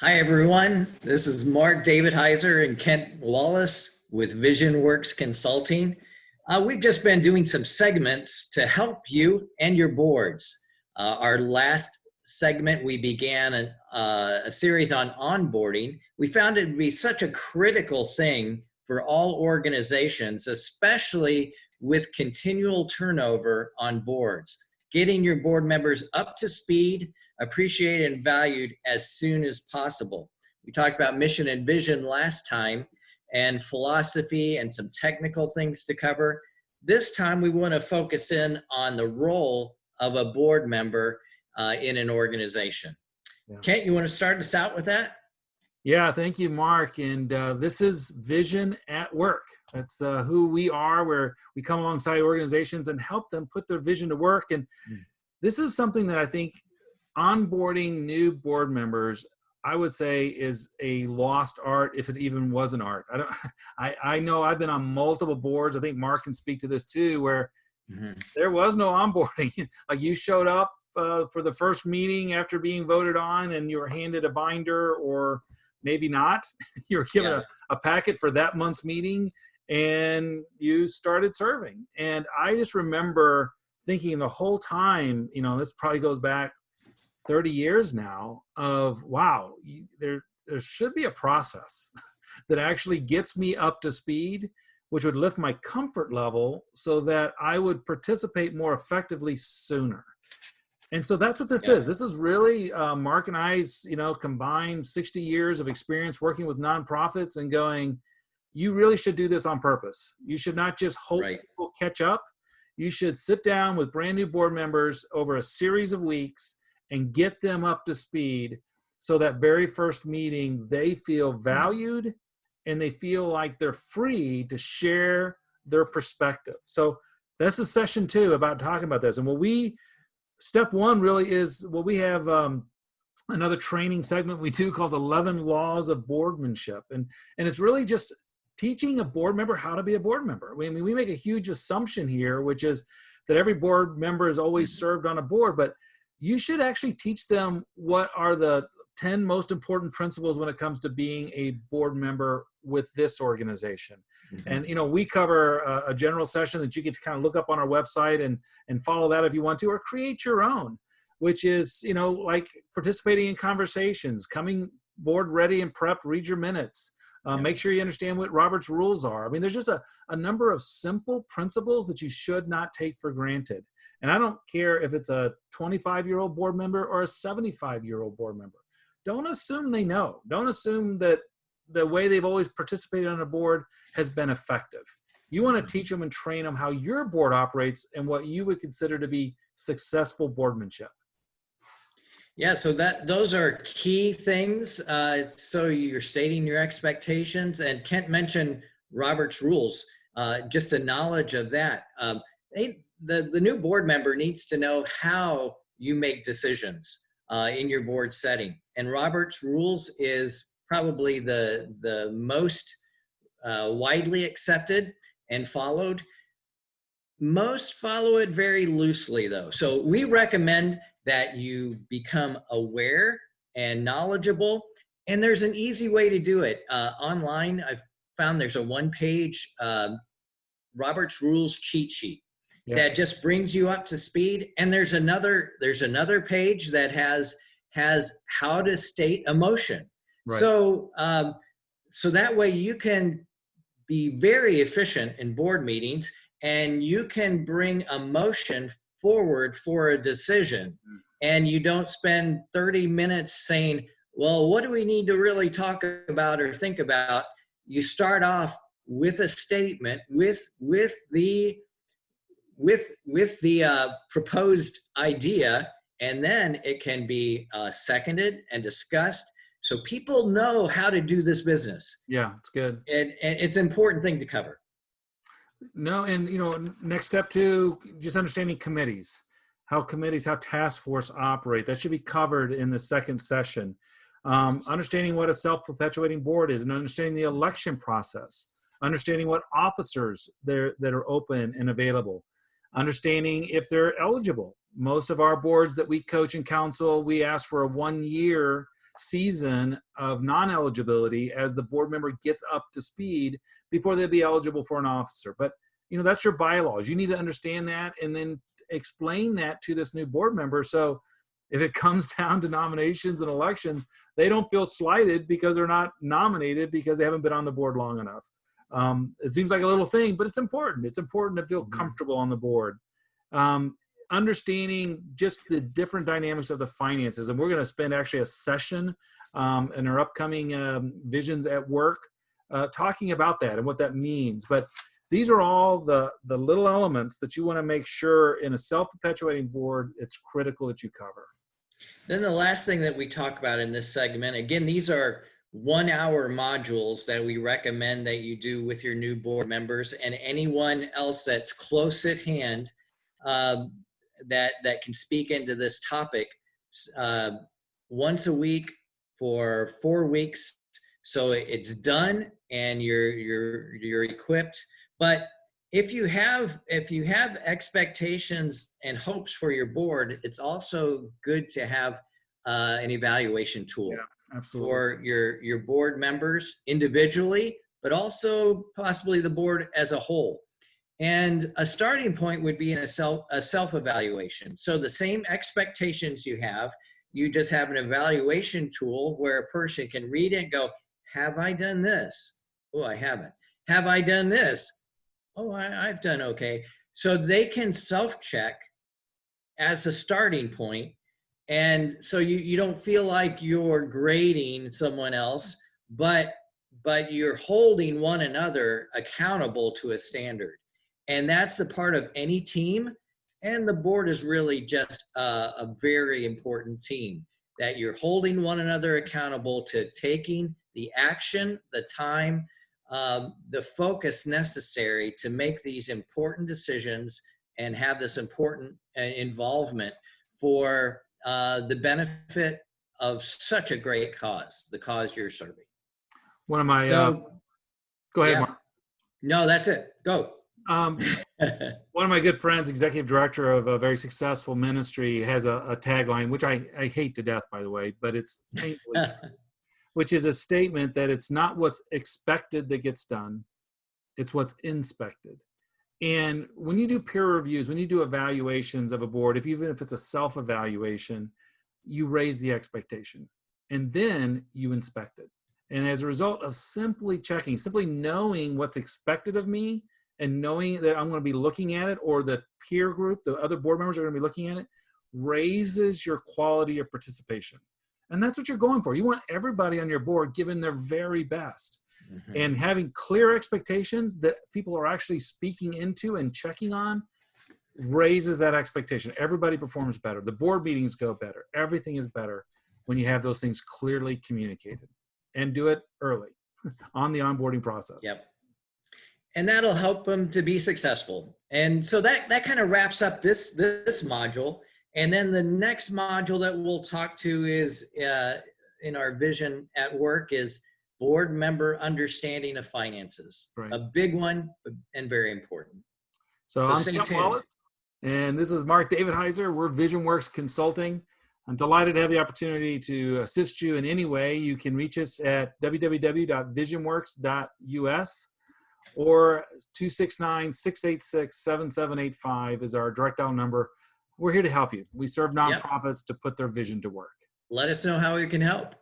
Hi, everyone. This is Mark Davidhizar and Kent Wallace with Visionworks Consulting. We've just been doing some segments to help you and your boards. Our last segment, we began a series on onboarding. We found it to be such a critical thing for all organizations, especially with continual turnover on boards. Getting your board members up to speed, appreciated and valued as soon as possible. We talked about mission and vision last time and philosophy and some technical things to cover. This time we want to focus in on the role of a board member in an organization. Yeah. Kent, you want to start us out with that? Yeah, thank you, Mark. And this is Vision at Work. That's who we are, where we come alongside organizations and help them put their vision to work. And this is something that I think onboarding new board members, I would say, is a lost art, if it even was an art. I know I've been on multiple boards. I think Mark can speak to this too, where there was no onboarding. Like, you showed up for the first meeting after being voted on, and you were handed a binder, or maybe not. You were given a packet for that month's meeting, and you started serving. And I just remember thinking the whole time, this probably goes back 30 years now, of wow, there should be a process that actually gets me up to speed, which would lift my comfort level so that I would participate more effectively sooner. And so that's what this is. This is really Mark and I's, combined 60 years of experience working with nonprofits and going, you really should do this on purpose. You should not just hope people catch up. You should sit down with brand new board members over a series of weeks and get them up to speed, so that very first meeting, they feel valued and they feel like they're free to share their perspective. So that's the session 2 about talking about this. And step 1 really is, we have another training segment we do called 11 Laws of Boardmanship. And it's really just teaching a board member how to be a board member. I mean, we make a huge assumption here, which is that every board member is always served on a board, but you should actually teach them what are the 10 most important principles when it comes to being a board member with this organization. And, we cover a general session that you get to kind of look up on our website and follow that if you want to, or create your own, which is, like participating in conversations, coming board ready and prepped, read your minutes, make sure you understand what Robert's rules are. I mean, there's just a number of simple principles that you should not take for granted. And I don't care if it's a 25-year-old board member or a 75-year-old board member. Don't assume they know. Don't assume that the way they've always participated on a board has been effective. You want to teach them and train them how your board operates and what you would consider to be successful boardmanship. Yeah, so those are key things. So you're stating your expectations, and Kent mentioned Robert's rules. Just a knowledge of that. The new board member needs to know how you make decisions in your board setting. And Robert's rules is probably the most widely accepted and followed. Most follow it very loosely, though. So we recommend that you become aware and knowledgeable. And there's an easy way to do it. Online, I've found there's a one-page Robert's Rules cheat sheet that just brings you up to speed. And there's another page that has how to state a motion. Right. So that way you can be very efficient in board meetings, and you can bring a motion forward for a decision, and you don't spend 30 minutes saying, well, what do we need to really talk about or think about? You start off with a statement with the proposed idea, and then it can be seconded and discussed, so people know how to do this business. Yeah, it's good. And it's an important thing to cover. No, and next step 2, just understanding committees, how task force operate. That should be covered in the second session. Understanding what a self-perpetuating board is, and understanding the election process, understanding what officers that are open and available, understanding if they're eligible. Most of our boards that we coach and counsel, we ask for a 1-year season of non-eligibility as the board member gets up to speed before they'll be eligible for an officer. But that's your bylaws. You need to understand that and then explain that to this new board member. So if it comes down to nominations and elections, they don't feel slighted because they're not nominated because they haven't been on the board long enough. It seems like a little thing, but it's important. It's important to feel comfortable on the board. Understanding just the different dynamics of the finances. And we're going to spend actually a session in our upcoming Visions at Work talking about that and what that means. But these are all the little elements that you want to make sure in a self-perpetuating board, it's critical that you cover. Then the last thing that we talk about in this segment, again, these are 1-hour modules that we recommend that you do with your new board members and anyone else that's close at hand that can speak into this topic once a week for 4 weeks. So it's done and you're equipped. But if you have expectations and hopes for your board, it's also good to have an evaluation tool. Yeah, absolutely. For your board members individually, but also possibly the board as a whole. And a starting point would be in a self-evaluation. So the same expectations you have, you just have an evaluation tool where a person can read it and go, have I done this? Oh, I haven't. Have I done this? Oh, I've done okay. So they can self-check as a starting point. And so you don't feel like you're grading someone else, but you're holding one another accountable to a standard. And that's the part of any team. And the board is really just a very important team, that you're holding one another accountable to taking the action, the time, the focus necessary to make these important decisions and have this important involvement for the benefit of such a great cause, the cause you're serving. One of my, go ahead, Mark. No, that's it. Go. One of my good friends, executive director of a very successful ministry, has a tagline, which I hate to death, by the way, but it's painfully true, which is a statement that it's not what's expected that gets done, it's what's inspected. And when you do peer reviews, when you do evaluations of a board, even if it's a self-evaluation, you raise the expectation and then you inspect it. And as a result of simply checking, simply knowing what's expected of me and knowing that I'm going to be looking at it, or the peer group, the other board members are going to be looking at it, raises your quality of participation. And that's what you're going for. You want everybody on your board giving their very best. Mm-hmm. And having clear expectations that people are actually speaking into and checking on raises that expectation. Everybody performs better. The board meetings go better. Everything is better when you have those things clearly communicated, and do it early on the onboarding process. Yep. And that'll help them to be successful. And so that kind of wraps up this module. And then the next module that we'll talk to is in our Vision at Work is board member understanding of finances. Right. A big one and very important. So I'm Wallace, and this is Mark Davidhizar. We're Visionworks Consulting. I'm delighted to have the opportunity to assist you in any way. You can reach us at www.visionworks.us, or 269-686-7785 is our direct dial number. We're here to help you. We serve nonprofits to put their vision to work. Let us know how we can help.